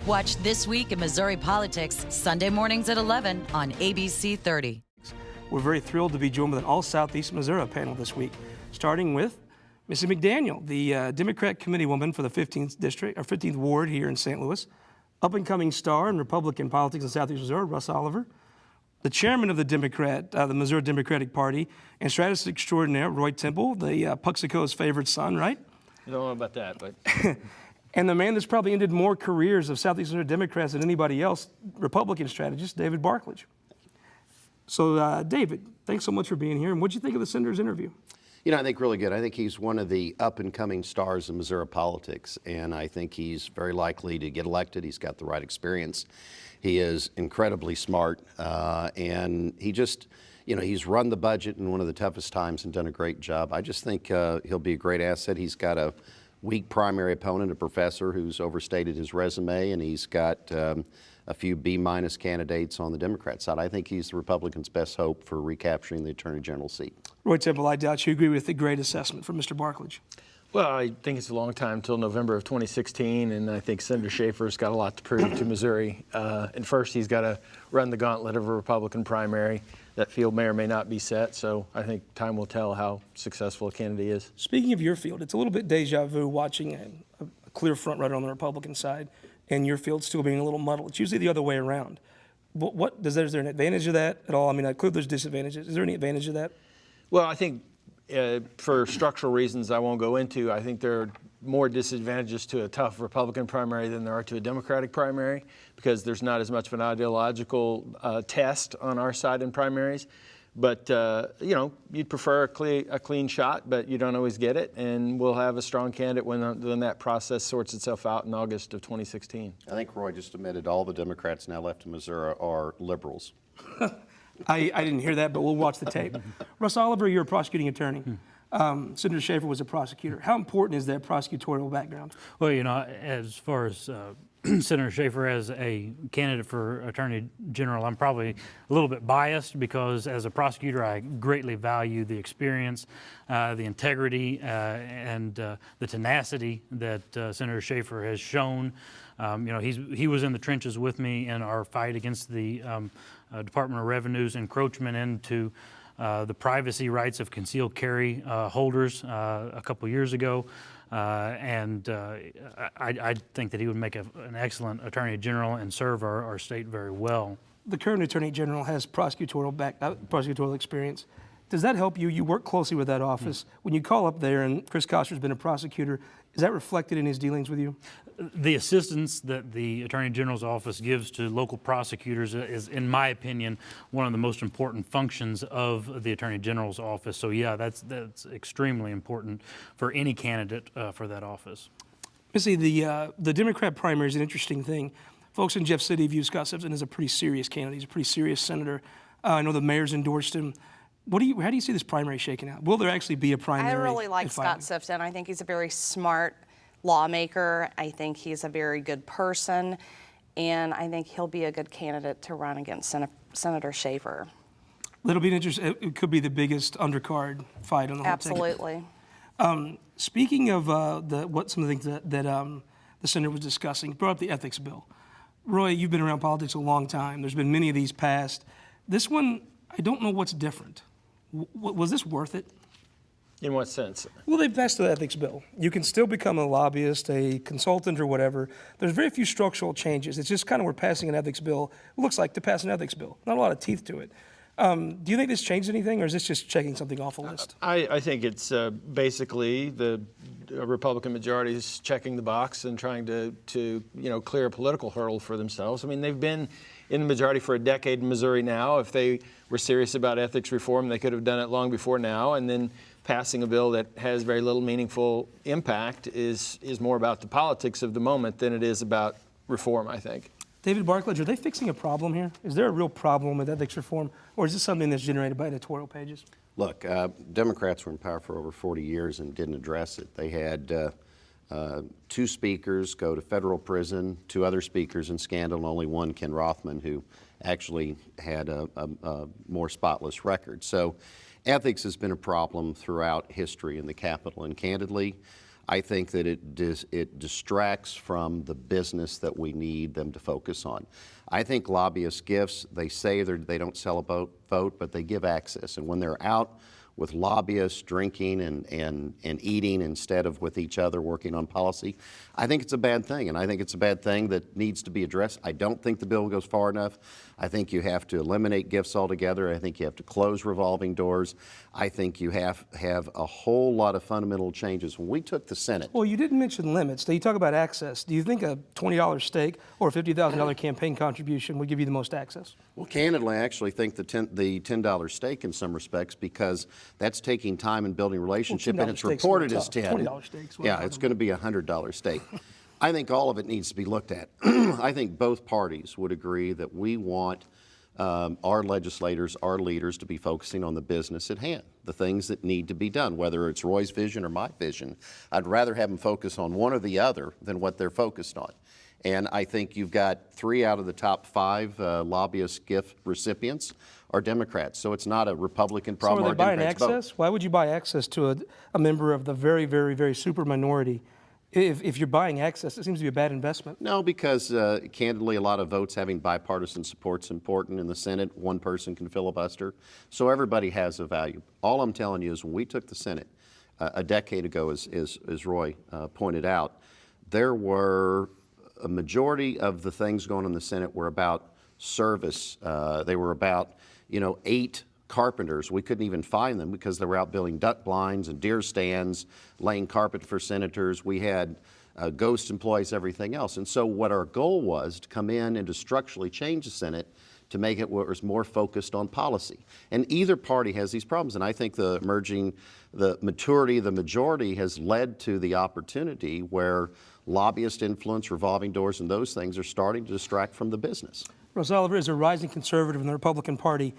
Watch This Week in Missouri Politics, Sunday mornings at 11 on ABC 30. We're very thrilled to be joined with an all-Southeast Missouri panel this week, starting with Missy McDaniel, the Democratic Committeewoman for the 15th District, or 15th Ward here in St. Louis, up-and-coming star in Republican politics in Southeast Missouri, Russ Oliver, the chairman of the Missouri Democratic Party, and strategist extraordinaire, Roy Temple, the Puxico's favorite son, right? I don't know about that, but... And the man that's probably ended more careers of Southeast Missouri Democrats than anybody else, Republican strategist, David Barklage. So, David, thanks so much for being here. And what did you think of the senator's interview? You know, I think really good. I think he's one of the up-and-coming stars in Missouri politics, and I think he's very likely to get elected. He's got the right experience. He is incredibly smart, and he just, you know, he's run the budget in one of the toughest times and done a great job. I just think he'll be a great asset. He's got a weak primary opponent, a professor who's overstated his resume, and he's got a few B- candidates on the Democrat side. I think he's the Republicans' best hope for recapturing the Attorney General seat. Roy Temple, I doubt you agree with the great assessment from Mr. Barklage. Well, I think it's a long time until November of 2016, and I think Senator Schaefer's got a lot to prove to Missouri. And first, he's got to run the gauntlet of a Republican primary. That field may or may not be set, so I think time will tell how successful a candidate is. Speaking of your field, it's a little bit deja vu watching a clear front runner on the Republican side and your field still being a little muddled. It's usually the other way around. Is there an advantage of that at all? I mean, clearly there's disadvantages. Is there any advantage of that? Well, I think for structural reasons I won't go into, I think there are more disadvantages to a tough Republican primary than there are to a Democratic primary, because there's not as much of an ideological test on our side in primaries. But, you know, you'd prefer a clean shot, but you don't always get it. And we'll have a strong candidate when that process sorts itself out in August of 2016. I think Roy just admitted all the Democrats now left in Missouri are liberals. I didn't hear that, but we'll watch the tape. Russ Oliver, you're a prosecuting attorney. Senator Schaefer was a prosecutor. How important is that prosecutorial background? Well, you know, as far as Senator Schaefer as a candidate for Attorney General, I'm probably a little bit biased because as a prosecutor, I greatly value the experience, the integrity, and the tenacity that Senator Schaefer has shown. You know, he was in the trenches with me in our fight against the Department of Revenue's encroachment into the privacy rights of concealed carry holders a couple years ago. I think that he would make an excellent Attorney General and serve our state very well. The current Attorney General has prosecutorial experience. Does that help you? You work closely with that office. When you call up there, and Chris Koster's been a prosecutor, is that reflected in his dealings with you? The assistance that the Attorney General's office gives to local prosecutors is, in my opinion, one of the most important functions of the Attorney General's office. So yeah, that's extremely important for any candidate for that office. Missy, the Democrat primary is an interesting thing. Folks in Jeff City view Scott Simpson as a pretty serious candidate. He's a pretty serious senator. I know the mayor's endorsed him. How do you see this primary shaking out? Will there actually be a primary? I really like Scott Simpson. I think he's a very smart lawmaker. I think he's a very good person, and I think he'll be a good candidate to run against Senator Schaefer. That'll be interesting. It could be the biggest undercard fight on the whole Absolutely. Speaking of some of the things that the senator was discussing, brought up the ethics bill. Roy, you've been around politics a long time. There's been many of these passed. This one, I don't know what's different. Was this worth it? In what sense? Well, they passed the ethics bill. You can still become a lobbyist, a consultant, or whatever. There's very few structural changes. It's just kind of we're passing an ethics bill. It looks like to pass an ethics bill. Not a lot of teeth to it. Do you think this changed anything, or is this just checking something off a list? I think it's basically the Republican majority is checking the box and trying to clear a political hurdle for themselves. I mean, they've been in the majority for a decade in Missouri now. If they were serious about ethics reform, they could have done it long before now. And then passing a bill that has very little meaningful impact is more about the politics of the moment than it is about reform, I think. David Barklage, are they fixing a problem here? Is there a real problem with ethics reform, or is this something that's generated by editorial pages? Look, Democrats were in power for over 40 years and didn't address it. They had 2 speakers go to federal prison, 2 other speakers in scandal, and only one, Ken Rothman, who actually had a more spotless record. So ethics has been a problem throughout history in the Capitol, and candidly, I think that it distracts from the business that we need them to focus on. I think lobbyists' gifts, they say they don't sell a vote, but they give access. And when they're out with lobbyists drinking and eating instead of with each other working on policy, I think it's a bad thing, and I think it's a bad thing that needs to be addressed. I don't think the bill goes far enough. I think you have to eliminate gifts altogether. I think you have to close revolving doors. I think you have a whole lot of fundamental changes. When we took the Senate. Well, you didn't mention limits. Now, you talk about access. Do you think a $20 stake or a $50,000 campaign contribution would give you the most access? Well, candidly, I actually think the $10 stake in some respects, because that's taking time and building relationship, and it's reported as 10. $20 stakes. Yeah, it's going to be a $100 stake. I think all of it needs to be looked at. I think both parties would agree that we want our legislators, our leaders, to be focusing on the business at hand, the things that need to be done, whether it's Roy's vision or my vision. I'd rather have them focus on one or the other than what they're focused on. And I think you've got 3 out of the top 5 lobbyist gift recipients are Democrats. So it's not a Republican problem. So are they buying access? Why would you buy access to a member of the very, very, very super minority? If you're buying access, it seems to be a bad investment. No, because candidly, a lot of votes having bipartisan support is important. In the Senate, one person can filibuster. So everybody has a value. All I'm telling you is when we took the Senate a decade ago, as Roy pointed out, there were a majority of the things going on in the Senate were about service. They were about, 8 carpenters. We couldn't even find them because they were out building duck blinds and deer stands, laying carpet for senators. We had ghost employees, everything else. And so what our goal was to come in and to structurally change the Senate to make it what was more focused on policy. And either party has these problems. And I think the maturity of the majority has led to the opportunity where lobbyist influence, revolving doors, and those things are starting to distract from the business. Russ Oliver is a rising conservative in the Republican Party.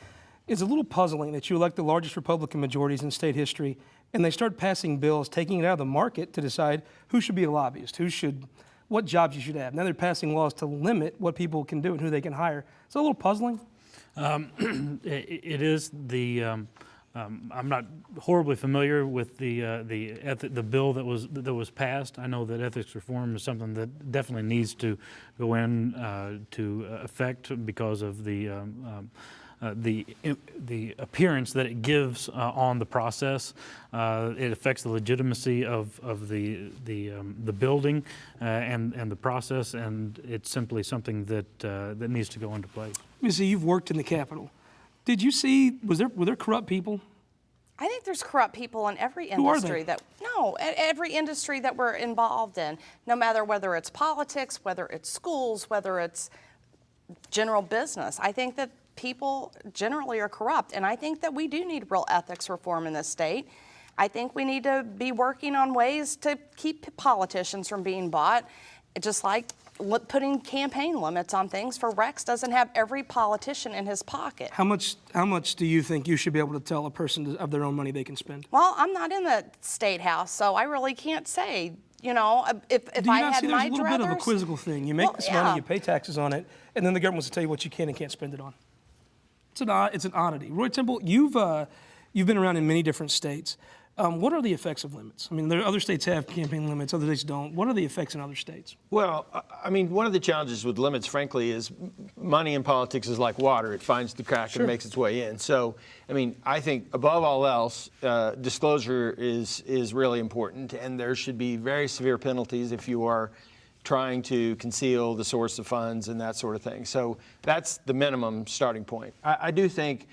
It's a little puzzling that you elect the largest Republican majorities in state history, and they start passing bills, taking it out of the market to decide who should be a lobbyist, what jobs you should have. Now they're passing laws to limit what people can do and who they can hire. It's a little puzzling. It is the. I'm not horribly familiar with the bill that was passed. I know that ethics reform is something that definitely needs to go in to effect because of the appearance that it gives on the process. It affects the legitimacy of the building and the process, and it's simply something that needs to go into place. Missy, you've worked in the Capitol. Did you see, were there corrupt people? I think there's corrupt people in every industry every industry that we're involved in, no matter whether it's politics, whether it's schools, whether it's general business. I think that people generally are corrupt, and I think that we do need real ethics reform in this state. I think we need to be working on ways to keep politicians from being bought, just like putting campaign limits on things for Rex doesn't have every politician in his pocket. How much do you think you should be able to tell a person of their own money they can spend? Well, I'm not in the state house, so I really can't say. If I had my druthers. There's a little bit of a quizzical thing. You make this money, you pay taxes on it, and then the government will tell you what you can and can't spend it on. It's an oddity. Roy Temple, you've been around in many different states. What are the effects of limits? I mean, other states have campaign limits, other states don't. What are the effects in other states? Well, I mean, one of the challenges with limits, frankly, is money in politics is like water. It finds the crack and makes its way in. So, I mean, I think above all else, disclosure is really important, and there should be very severe penalties if you are trying to conceal the source of funds and that sort of thing. So that's the minimum starting point. I do think,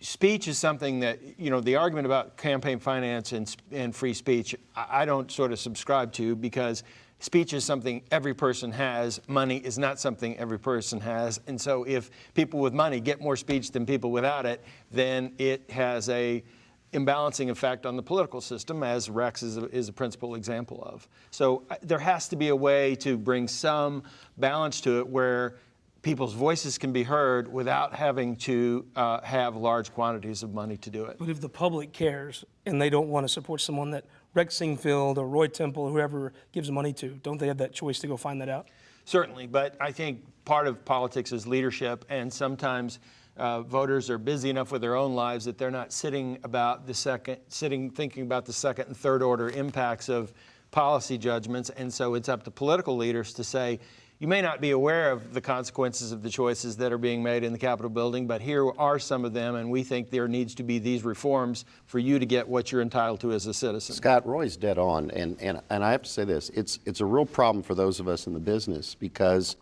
speech is something that, the argument about campaign finance and free speech, I don't sort of subscribe to, because speech is something every person has. Money is not something every person has. And so if people with money get more speech than people without it, then it has a imbalancing effect on the political system, as Rex is a principal example of. So there has to be a way to bring some balance to it where people's voices can be heard without having to have large quantities of money to do it. But if the public cares and they don't want to support someone that Rex Singfield or Roy Temple or whoever gives money to, don't they have that choice to go find that out? Certainly, but I think part of politics is leadership, and sometimes voters are busy enough with their own lives that they're not thinking about the second and third order impacts of policy judgments. And so it's up to political leaders to say, you may not be aware of the consequences of the choices that are being made in the Capitol building, but here are some of them, and we think there needs to be these reforms for you to get what you're entitled to as a citizen. Scott, Roy's dead on, and I have to say this, it's a real problem for those of us in the business, because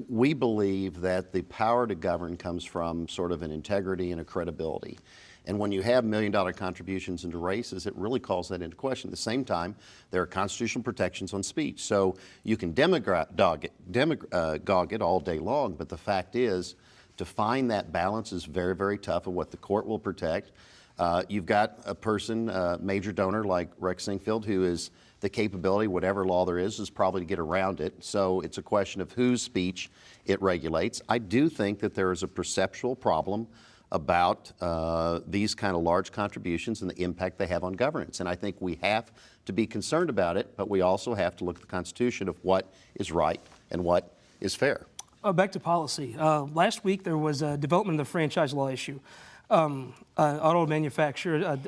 we believe that the power to govern comes from sort of an integrity and a credibility. And when you have $1 million contributions into races, it really calls that into question. At the same time, there are constitutional protections on speech. So you can demagogue it all day long, but the fact is, to find that balance is very, very tough, of what the court will protect. You've got a person, major donor like Rex Sinkfield, who is the capability, whatever law there is probably to get around it. So it's a question of whose speech it regulates. I do think that there is a perceptual problem about these kind of large contributions and the impact they have on governance. And I think we have to be concerned about it, but we also have to look at the Constitution of what is right and what is fair. Back to policy. Last week there was a development of the franchise law issue. An auto manufacturer,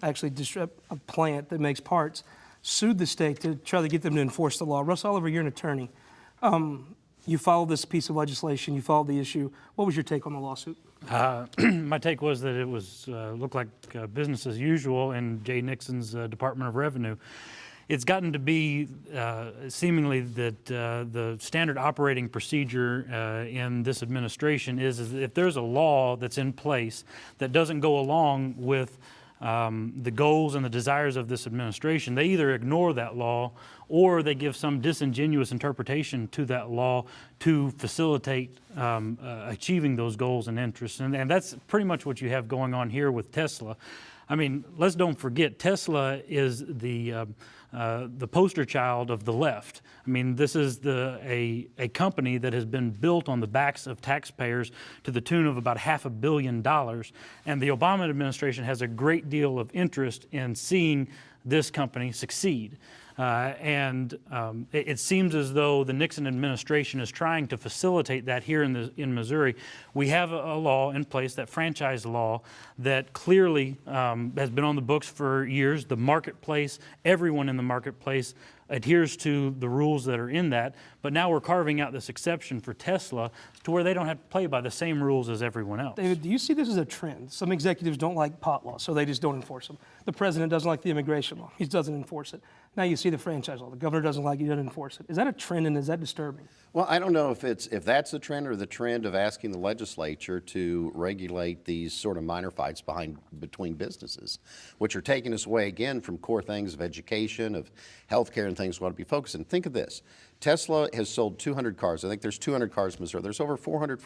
actually a plant that makes parts, sued the state to try to get them to enforce the law. Russ Oliver, you're an attorney. You followed this piece of legislation, you followed the issue. What was your take on the lawsuit? My take was that it was looked like business as usual in Jay Nixon's Department of Revenue. It's gotten to be seemingly that the standard operating procedure in this administration is if there's a law that's in place that doesn't go along with the goals and the desires of this administration, they either ignore that law or they give some disingenuous interpretation to that law to facilitate achieving those goals and interests. And that's pretty much what you have going on here with Tesla. I mean, let's don't forget, Tesla is the poster child of the left. I mean, this is a company that has been built on the backs of taxpayers to the tune of about $500 million. And the Obama administration has a great deal of interest in seeing this company succeed. It seems as though the Nixon administration is trying to facilitate that here in Missouri. We have a law in place, that franchise law, that clearly has been on the books for years. The marketplace, everyone in the marketplace adheres to the rules that are in that, but now we're carving out this exception for Tesla to where they don't have to play by the same rules as everyone else. David, do you see this as a trend? Some executives don't like pot laws, so they just don't enforce them. The president doesn't like the immigration law. He doesn't enforce it. Now you see the franchise law. The governor doesn't like it. He doesn't enforce it. Is that a trend, and is that disturbing? Well, I don't know if that's the trend or the trend of asking the legislature to regulate these sort of minor fights between businesses, which are taking us away again from core things of education, of healthcare, and things we want to be focused on. Think of this. Tesla has sold 200 cars. I think there's 200 cars in Missouri. There's over 400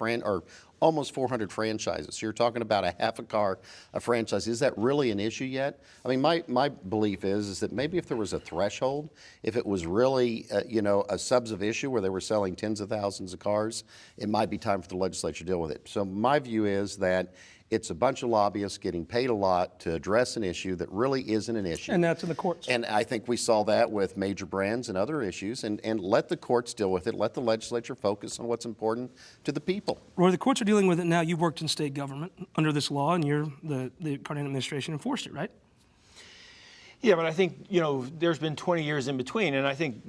almost 400 franchises. So you're talking about a half a car a franchise. Is that really an issue yet? I mean, my belief is that maybe if there was a threshold, if it was really a subs of issue where they were selling tens of thousands of cars, it might be time for the legislature to deal with it. So my view is that it's a bunch of lobbyists getting paid a lot to address an issue that really isn't an issue. And that's in the courts. And I think we saw that with major brands and other issues. And let the courts deal with it. Let the legislature focus on what's important to the people. Roy, the courts are dealing with it now. You've worked in state government under this law, and the current administration enforced it, right? Yeah, but I think, there's been 20 years in between. And I think,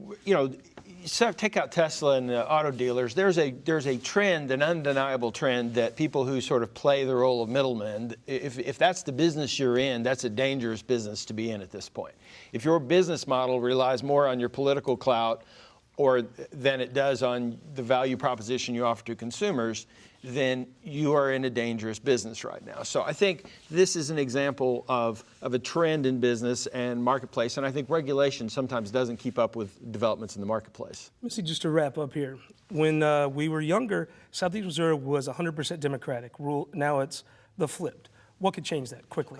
take out Tesla and the auto dealers, there's a trend, an undeniable trend, that people who sort of play the role of middlemen, if that's the business you're in, that's a dangerous business to be in at this point. If your business model relies more on your political clout than it does on the value proposition you offer to consumers, then you are in a dangerous business right now. So I think this is an example of a trend in business and marketplace, and I think regulation sometimes doesn't keep up with developments in the marketplace. Missy, just to wrap up here, when we were younger, Southeast Missouri was 100% Democratic. Now it's the flipped. What could change that quickly?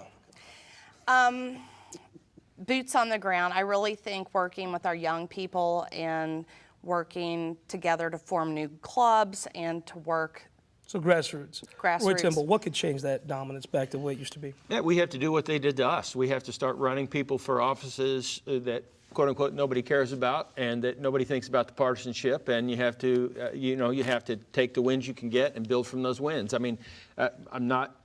Boots on the ground. I really think working with our young people and working together to form new clubs and to work. So grassroots. Grassroots. Roy Temple, what could change that dominance back to the way it used to be? Yeah, we have to do what they did to us. We have to start running people for offices that quote unquote, nobody cares about, and that nobody thinks about the partisanship, and you have to, you have to take the wins you can get and build from those wins. I mean, I'm not,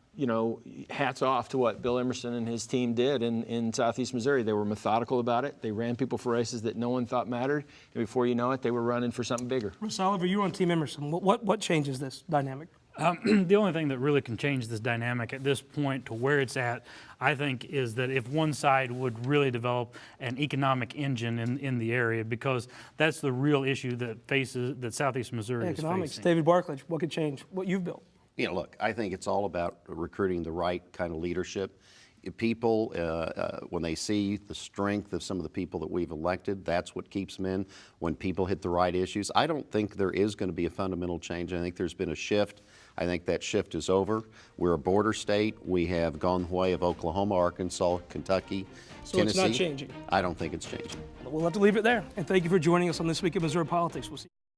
hats off to what Bill Emerson and his team did in Southeast Missouri. They were methodical about it. They ran people for races that no one thought mattered, and before you know it, they were running for something bigger. Russ Oliver, you're on Team Emerson. What changes this dynamic? The only thing that really can change this dynamic at this point to where it's at, I think, is that if one side would really develop an economic engine in the area, because that's the real issue that Southeast Missouri is Economics. facing. David Barklage, what could change what you've built? Look, I think it's all about recruiting the right kind of leadership. People, when they see the strength of some of the people that we've elected, that's what keeps them in. When people hit the right issues, I don't think there is going to be a fundamental change. I think there's been a shift. I think that shift is over. We're a border state. We have gone the way of Oklahoma, Arkansas, Kentucky, So Tennessee. it's not changing. I don't think it's changing. We'll have to leave it there. And thank you for joining us on This Week in Missouri Politics. We'll see you.